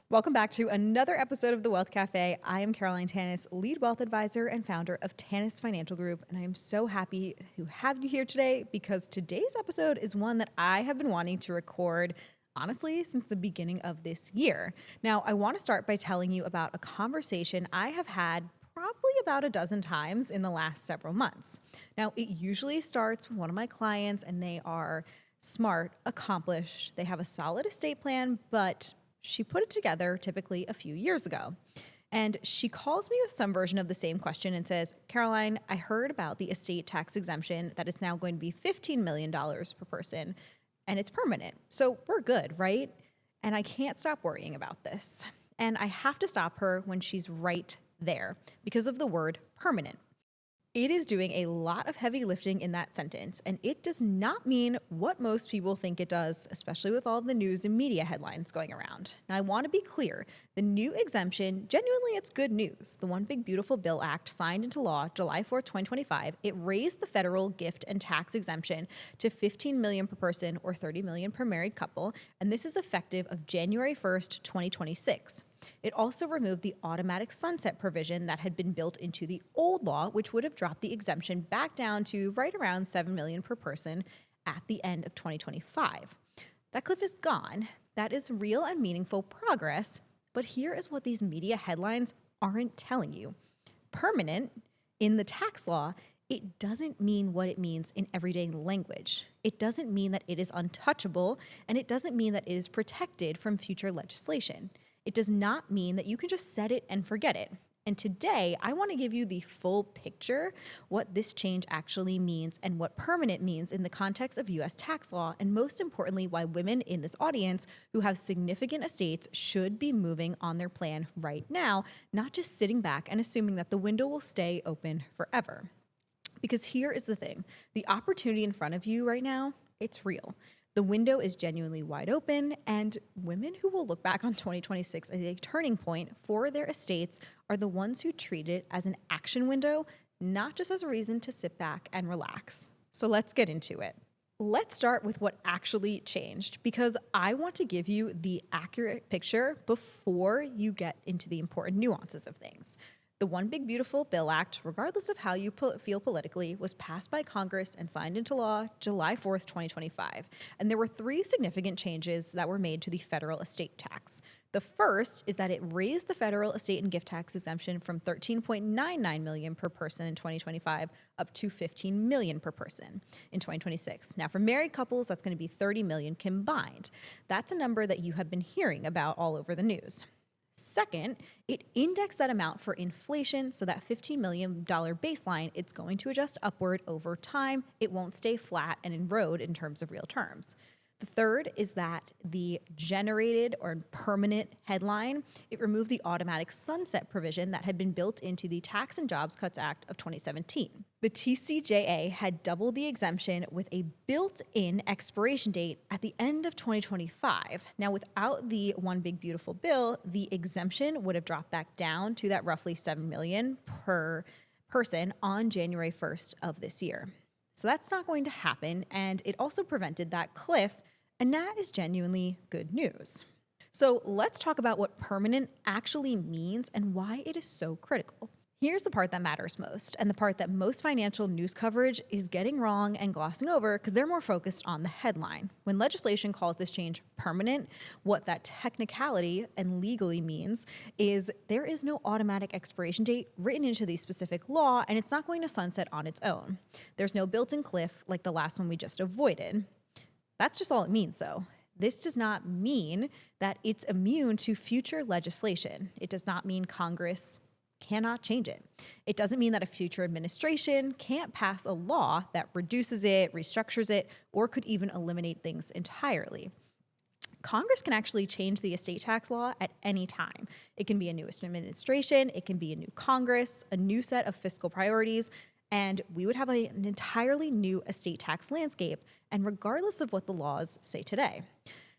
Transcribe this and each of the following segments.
Welcome back to another episode of The Wealth Cafe. I am Caroline Tannis, lead wealth advisor and founder of Tannis Financial Group, and I am so happy to have you here today because today's episode is one that I have been wanting to record, honestly, since the beginning of this year. Now, I want to start by telling you about a conversation I have had probably about a dozen times in the last several months. Now, it usually starts with one of my clients, and they are smart, accomplished, they have a solid estate plan, but she put it together typically a few years ago. And she calls me with some version of the same question and says, Caroline, I heard about the estate tax exemption that is now going to be $15 million per person, and it's permanent. So we're good, right? And I can't stop worrying about this. And I have to stop her when she's right there because of the word permanent. It is doing a lot of heavy lifting in that sentence, and it does not mean what most people think it does, especially with all the news and media headlines going around. Now, I want to be clear. The new exemption, genuinely, it's good news. The One Big Beautiful Bill Act signed into law July 4th, 2025, it raised the federal gift and tax exemption to $15 million per person or $30 million per married couple, and this is effective of January 1st, 2026. It also removed the automatic sunset provision that had been built into the old law, which would have dropped the exemption back down to right around $7 million per person at the end of 2025. That cliff is gone. That is real and meaningful progress. But here is what these media headlines aren't telling you. Permanent in the tax law, it doesn't mean what it means in everyday language. It doesn't mean that it is untouchable, and it doesn't mean that it is protected from future legislation. It does not mean that you can just set it and forget it. And today, I want to give you the full picture, what this change actually means and what permanent means in the context of U.S. tax law, and most importantly, why women in this audience who have significant estates should be moving on their plan right now, not just sitting back and assuming that the window will stay open forever. Because here is the thing, the opportunity in front of you right now, it's real. The window is genuinely wide open, and women who will look back on 2026 as a turning point for their estates are the ones who treat it as an action window, not just as a reason to sit back and relax. So let's get into it. Let's start with what actually changed, because I want to give you the accurate picture before you get into the important nuances of things. The One Big Beautiful Bill Act, regardless of how you feel politically, was passed by Congress and signed into law July 4th, 2025. And there were three significant changes that were made to the federal estate tax. The first is that it raised the federal estate and gift tax exemption from $13.99 million per person in 2025 up to $15 million per person in 2026. Now, for married couples, that's going to be $30 million combined. That's a number that you have been hearing about all over the news. Second, it indexed that amount for inflation, so that $15 million baseline, it's going to adjust upward over time. It won't stay flat and erode in terms of real terms. The third is that the generated or permanent headline, it removed the automatic sunset provision that had been built into the Tax and Jobs Cuts Act of 2017. The TCJA had doubled the exemption with a built-in expiration date at the end of 2025. Now, without the One Big Beautiful Bill, the exemption would have dropped back down to that roughly $7 million per person on January 1st of this year. So that's not going to happen, and it also prevented that cliff, and that is genuinely good news. So let's talk about what permanent actually means and why it is so critical. Here's the part that matters most, and the part that most financial news coverage is getting wrong and glossing over because they're more focused on the headline. When legislation calls this change permanent, what that technicality and legally means is there is no automatic expiration date written into the specific law, and it's not going to sunset on its own. There's no built-in cliff like the last one we just avoided. That's just all it means, though. This does not mean that it's immune to future legislation. It does not mean Congress cannot change it. It doesn't mean that a future administration can't pass a law that reduces it, restructures it, or could even eliminate things entirely. Congress can actually change the estate tax law at any time. It can be a new administration, it can be a new Congress, a new set of fiscal priorities, and we would have an entirely new estate tax landscape, and regardless of what the laws say today.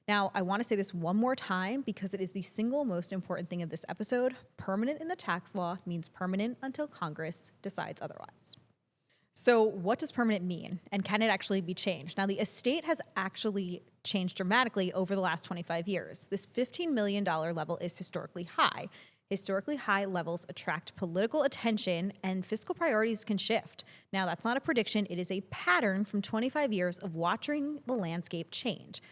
Now, I want to say this one more time because it is the single most important thing of this episode. Permanent in the tax law means permanent until Congress decides otherwise. So what does permanent mean? And can it actually be changed? Now, the estate has actually changed dramatically over the last 25 years. This $15 million level is historically high. Historically high levels attract political attention and fiscal priorities can shift. Now, that's not a prediction. It is a pattern from 25 years of watching the landscape change.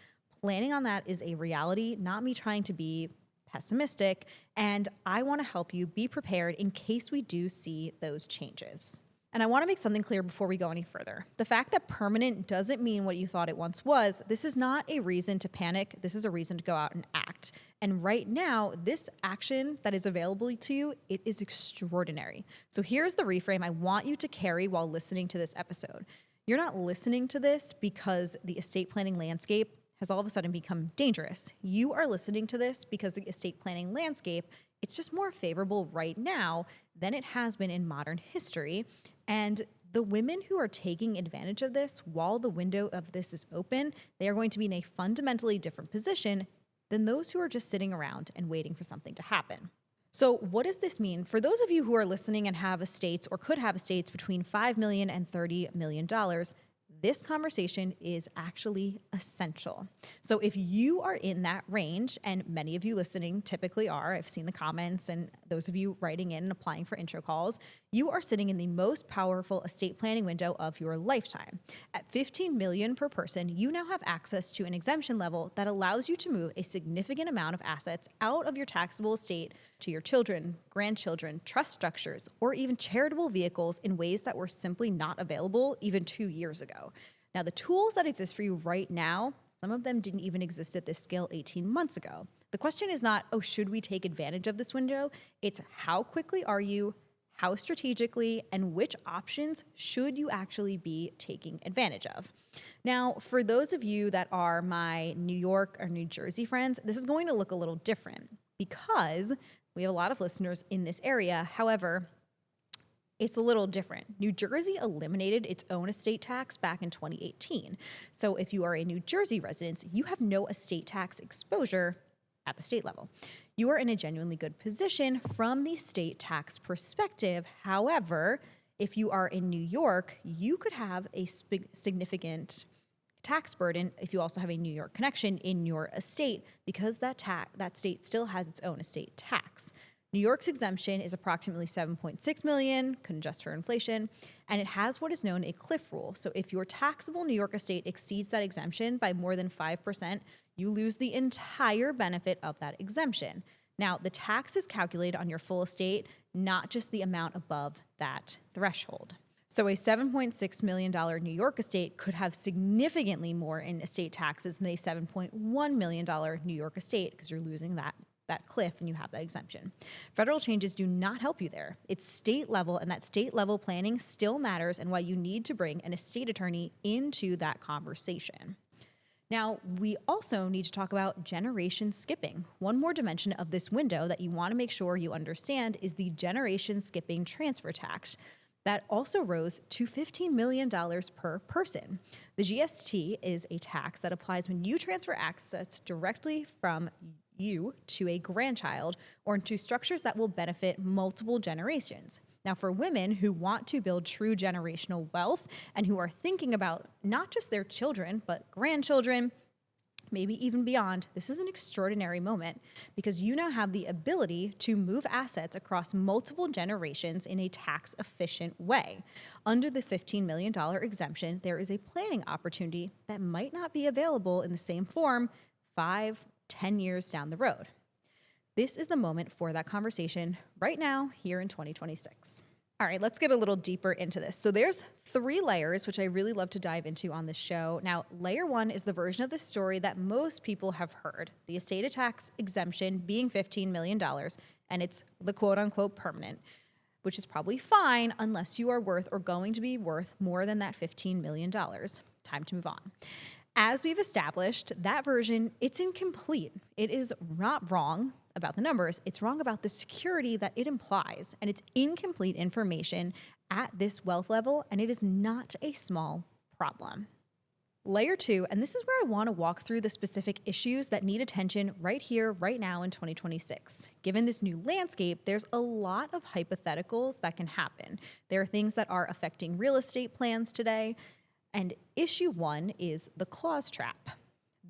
Planning on that is a reality, not me trying to be pessimistic. And I want to help you be prepared in case we do see those changes. And I want to make something clear before we go any further. The fact that permanent doesn't mean what you thought it once was, this is not a reason to panic. This is a reason to go out and act. And right now, this action that is available to you, it is extraordinary. So here's the reframe I want you to carry while listening to this episode. You're not listening to this because the estate planning landscape has all of a sudden become dangerous. You are listening to this because the estate planning landscape, it's just more favorable right now than it has been in modern history. And the women who are taking advantage of this while the window of this is open, they are going to be in a fundamentally different position than those who are just sitting around and waiting for something to happen. So what does this mean? For those of you who are listening and have estates or could have estates between $5 million and $30 million, this conversation is actually essential. So if you are in that range, and many of you listening typically are, I've seen the comments and those of you writing in and applying for intro calls, you are sitting in the most powerful estate planning window of your lifetime. At $15 million per person, you now have access to an exemption level that allows you to move a significant amount of assets out of your taxable estate to your children, grandchildren, trust structures, or even charitable vehicles in ways that were simply not available even 2 years ago. Now, the tools that exist for you right now, some of them didn't even exist at this scale 18 months ago. The question is not, oh, should we take advantage of this window? It's how quickly are you, how strategically, and which options should you actually be taking advantage of? Now, for those of you that are my New York or New Jersey friends, this is going to look a little different because we have a lot of listeners in this area. However, it's a little different. New Jersey eliminated its own estate tax back in 2018. So if you are a New Jersey resident, you have no estate tax exposure at the state level. You are in a genuinely good position from the state tax perspective. However, if you are in New York, you could have a significant tax burden if you also have a New York connection in your estate because that state still has its own estate tax. New York's exemption is approximately $7.6 million, couldn't adjust for inflation, and it has what is known a cliff rule. So if your taxable New York estate exceeds that exemption by more than 5%, you lose the entire benefit of that exemption. Now, the tax is calculated on your full estate, not just the amount above that threshold. So a $7.6 million New York estate could have significantly more in estate taxes than a $7.1 million New York estate because you're losing that cliff and you have that exemption. Federal changes do not help you there. It's state level, and that state level planning still matters and why you need to bring an estate attorney into that conversation. Now, we also need to talk about generation skipping. One more dimension of this window that you want to make sure you understand is the generation skipping transfer tax. That also rose to $15 million per person. The GST is a tax that applies when you transfer assets directly from you to a grandchild or into structures that will benefit multiple generations. Now, for women who want to build true generational wealth and who are thinking about not just their children, but grandchildren, maybe even beyond, this is an extraordinary moment because you now have the ability to move assets across multiple generations in a tax-efficient way. Under the $15 million exemption, there is a planning opportunity that might not be available in the same form 5-10 years down the road. This is the moment for that conversation right now, here in 2026. All right, let's get a little deeper into this. So there's 3 layers, which I really love to dive into on this show. Now, layer 1 is the version of the story that most people have heard, the estate tax exemption being $15 million, and it's the quote-unquote permanent, which is probably fine unless you are worth or going to be worth more than that $15 million. Time to move on. As we've established, that version, it's incomplete. It is not wrong about the numbers. It's wrong about the security that it implies, and it's incomplete information at this wealth level, and it is not a small problem. Layer 2, and this is where I want to walk through the specific issues that need attention right here, right now in 2026. Given this new landscape, there's a lot of hypotheticals that can happen. There are things that are affecting real estate plans today, and issue 1 is the clause trap.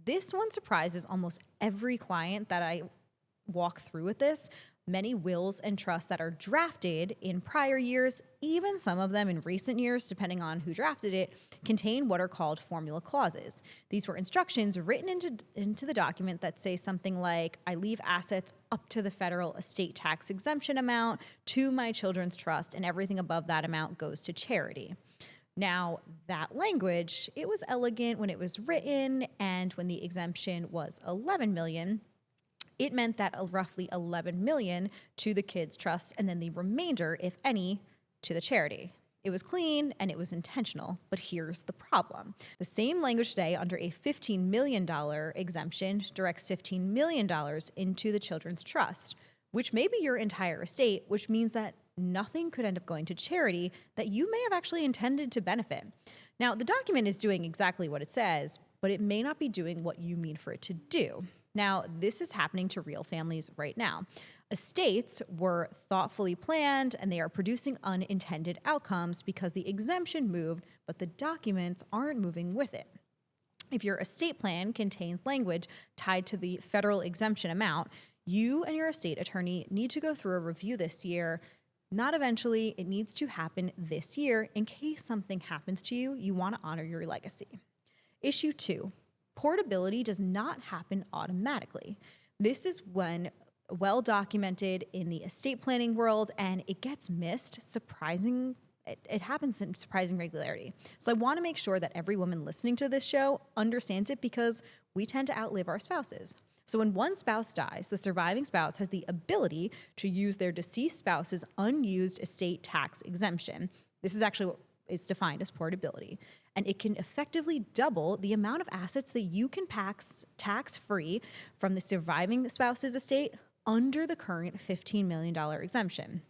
This one surprises almost every client that I walk through with this. Many wills and trusts that are drafted in prior years, even some of them in recent years, depending on who drafted it, contain what are called formula clauses. These were instructions written into the document that say something like, I leave assets up to the federal estate tax exemption amount to my children's trust, and everything above that amount goes to charity. Now, that language, it was elegant when it was written, and when the exemption was $11 million, it meant that roughly $11 million to the kids' trust, and then the remainder, if any, to the charity. It was clean and it was intentional, but here's the problem. The same language today under a $15 million exemption directs $15 million into the children's trust, which may be your entire estate, which means that nothing could end up going to charity that you may have actually intended to benefit. Now, the document is doing exactly what it says, but it may not be doing what you mean for it to do. Now, this is happening to real families right now. Estates were thoughtfully planned and they are producing unintended outcomes because the exemption moved, but the documents aren't moving with it. If your estate plan contains language tied to the federal exemption amount, you and your estate attorney need to go through a review this year. Not eventually, it needs to happen this year. In case something happens to you, you want to honor your legacy. Issue 2. Portability does not happen automatically. This is when well documented in the estate planning world, and it gets missed. It happens in surprising regularity. So I want to make sure that every woman listening to this show understands it, because we tend to outlive our spouses. So when one spouse dies, the surviving spouse has the ability to use their deceased spouse's unused estate tax exemption. This is actually what is defined as portability. And it can effectively double the amount of assets that you can tax-free from the surviving spouse's estate under the current $15 million exemption.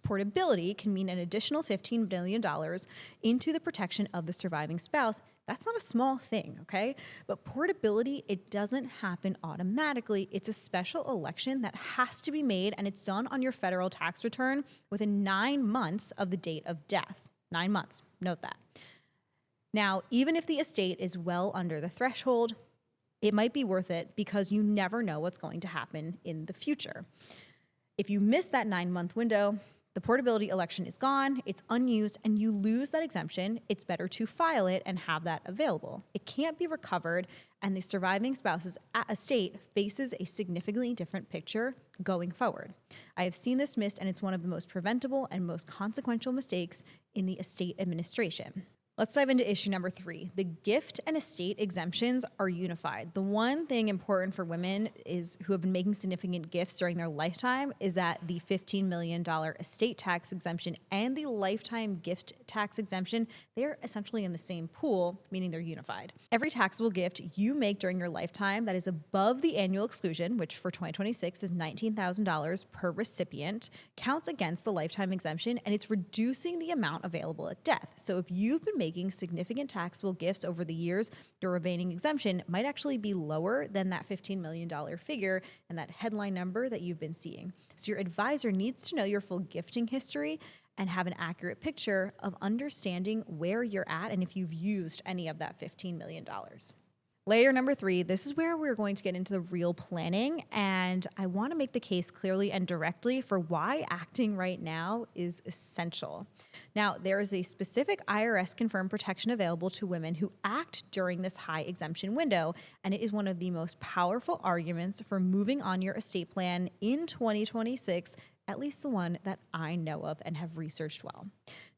Portability can mean an additional $15 million into the protection of the surviving spouse. That's not a small thing, okay? But portability, it doesn't happen automatically. It's a special election that has to be made, and it's done on your federal tax return within 9 months of the date of death. 9 months, note that. Now, even if the estate is well under the threshold, it might be worth it because you never know what's going to happen in the future. If you miss that 9-month window, the portability election is gone, it's unused, and you lose that exemption. It's better to file it and have that available. It can't be recovered, and the surviving spouse's estate faces a significantly different picture going forward. I have seen this missed, and it's one of the most preventable and most consequential mistakes in the estate administration. Let's dive into issue number 3. The gift and estate exemptions are unified. The one thing important for women who have been making significant gifts during their lifetime is that the $15 million estate tax exemption and the lifetime gift tax exemption, they're essentially in the same pool, meaning they're unified. Every taxable gift you make during your lifetime that is above the annual exclusion, which for 2026 is $19,000 per recipient, counts against the lifetime exemption, and it's reducing the amount available at death. So if you've been making significant taxable gifts over the years, your remaining exemption might actually be lower than that $15 million figure and that headline number that you've been seeing. So your advisor needs to know your full gifting history and have an accurate picture of understanding where you're at and if you've used any of that $15 million. Layer number 3, this is where we're going to get into the real planning, and I want to make the case clearly and directly for why acting right now is essential. Now, there is a specific IRS-confirmed protection available to women who act during this high exemption window, and it is one of the most powerful arguments for moving on your estate plan in 2026, at least the one that I know of and have researched well.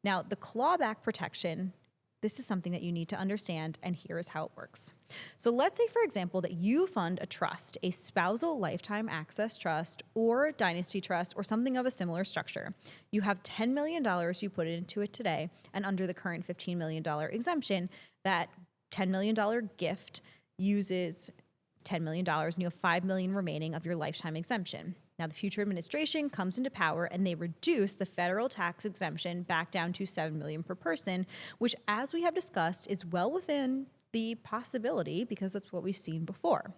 Now, the clawback protection, this is something that you need to understand, and here is how it works. So let's say, for example, that you fund a trust, a spousal lifetime access trust or dynasty trust or something of a similar structure. You have $10 million you put into it today, and under the current $15 million exemption, that $10 million gift uses $10 million, and you have $5 million remaining of your lifetime exemption. Now, the future administration comes into power and they reduce the federal tax exemption back down to $7 million per person, which, as we have discussed, is well within the possibility because that's what we've seen before.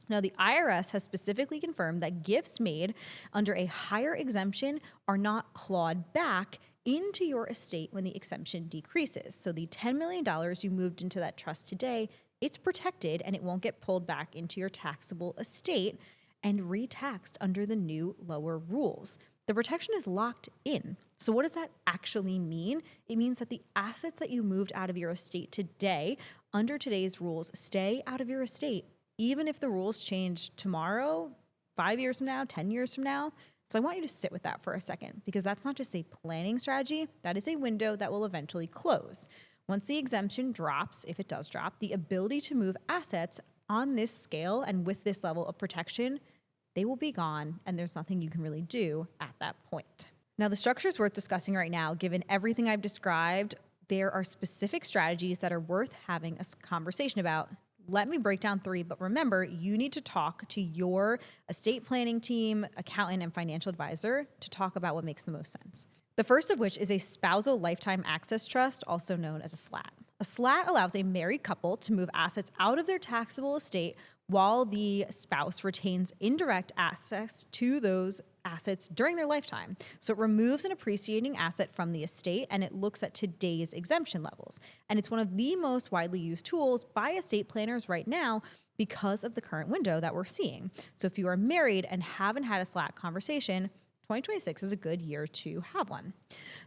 Now, the IRS has specifically confirmed that gifts made under a higher exemption are not clawed back into your estate when the exemption decreases. So the $10 million you moved into that trust today, it's protected and it won't get pulled back into your taxable estate and retaxed under the new lower rules. The protection is locked in. So what does that actually mean? It means that the assets that you moved out of your estate today under today's rules stay out of your estate, even if the rules change tomorrow, 5 years from now, 10 years from now. So I want you to sit with that for a second, because that's not just a planning strategy, that is a window that will eventually close. Once the exemption drops, if it does drop, the ability to move assets on this scale and with this level of protection, they will be gone, and there's nothing you can really do at that point. Now, the structure is worth discussing right now. Given everything I've described, there are specific strategies that are worth having a conversation about. Let me break down 3, but remember, you need to talk to your estate planning team, accountant, and financial advisor to talk about what makes the most sense. The first of which is a spousal lifetime access trust, also known as a SLAT. A SLAT allows a married couple to move assets out of their taxable estate while the spouse retains indirect access to those assets during their lifetime. So it removes an appreciating asset from the estate and it looks at today's exemption levels. And it's one of the most widely used tools by estate planners right now because of the current window that we're seeing. So if you are married and haven't had a SLAT conversation, 2026 is a good year to have one.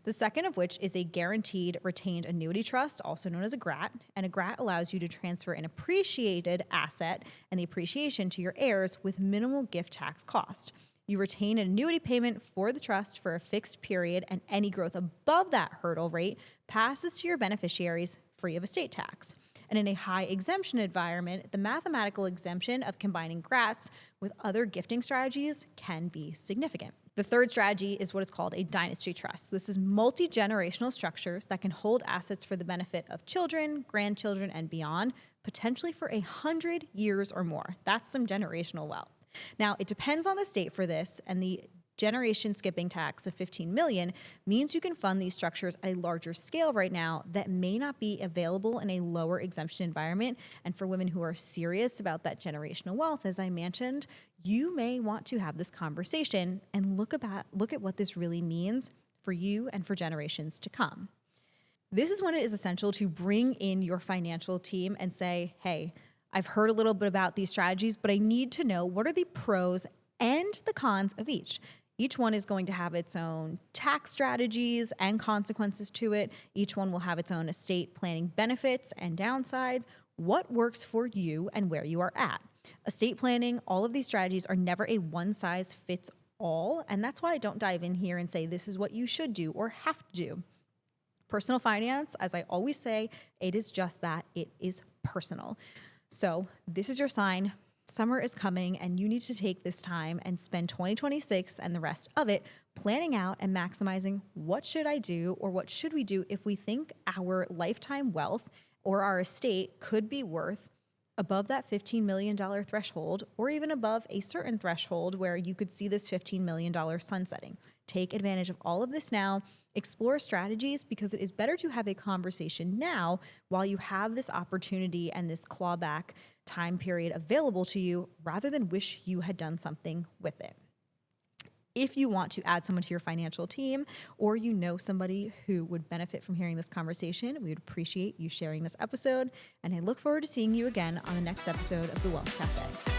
The second of which is a guaranteed retained annuity trust, also known as a GRAT. And a GRAT allows you to transfer an appreciated asset and the appreciation to your heirs with minimal gift tax cost. You retain an annuity payment for the trust for a fixed period, and any growth above that hurdle rate passes to your beneficiaries free of estate tax. And in a high exemption environment, the mathematical exemption of combining GRATs with other gifting strategies can be significant. The third strategy is what is called a dynasty trust. This is multi-generational structures that can hold assets for the benefit of children, grandchildren, and beyond, potentially for 100 years or more. That's some generational wealth. Now, it depends on the state for this, and the generation skipping tax of $15 million means you can fund these structures at a larger scale right now that may not be available in a lower exemption environment. And for women who are serious about that generational wealth, as I mentioned, you may want to have this conversation and look at what this really means for you and for generations to come. This is when it is essential to bring in your financial team and say, hey, I've heard a little bit about these strategies, but I need to know what are the pros and the cons of each. Each one is going to have its own tax strategies and consequences to it. Each one will have its own estate planning benefits and downsides. What works for you and where you are at? Estate planning, all of these strategies are never a one-size-fits-all, and that's why I don't dive in here and say this is what you should do or have to do. Personal finance, as I always say, it is just that. It is personal. So this is your sign. Summer is coming and you need to take this time and spend 2026 and the rest of it planning out and maximizing what should I do or what should we do if we think our lifetime wealth or our estate could be worth above that $15 million threshold or even above a certain threshold where you could see this $15 million sunsetting. Take advantage of all of this now. Explore strategies because it is better to have a conversation now while you have this opportunity and this clawback time period available to you rather than wish you had done something with it. If you want to add someone to your financial team or you know somebody who would benefit from hearing this conversation, we would appreciate you sharing this episode. And I look forward to seeing you again on the next episode of The Wealth Cafe.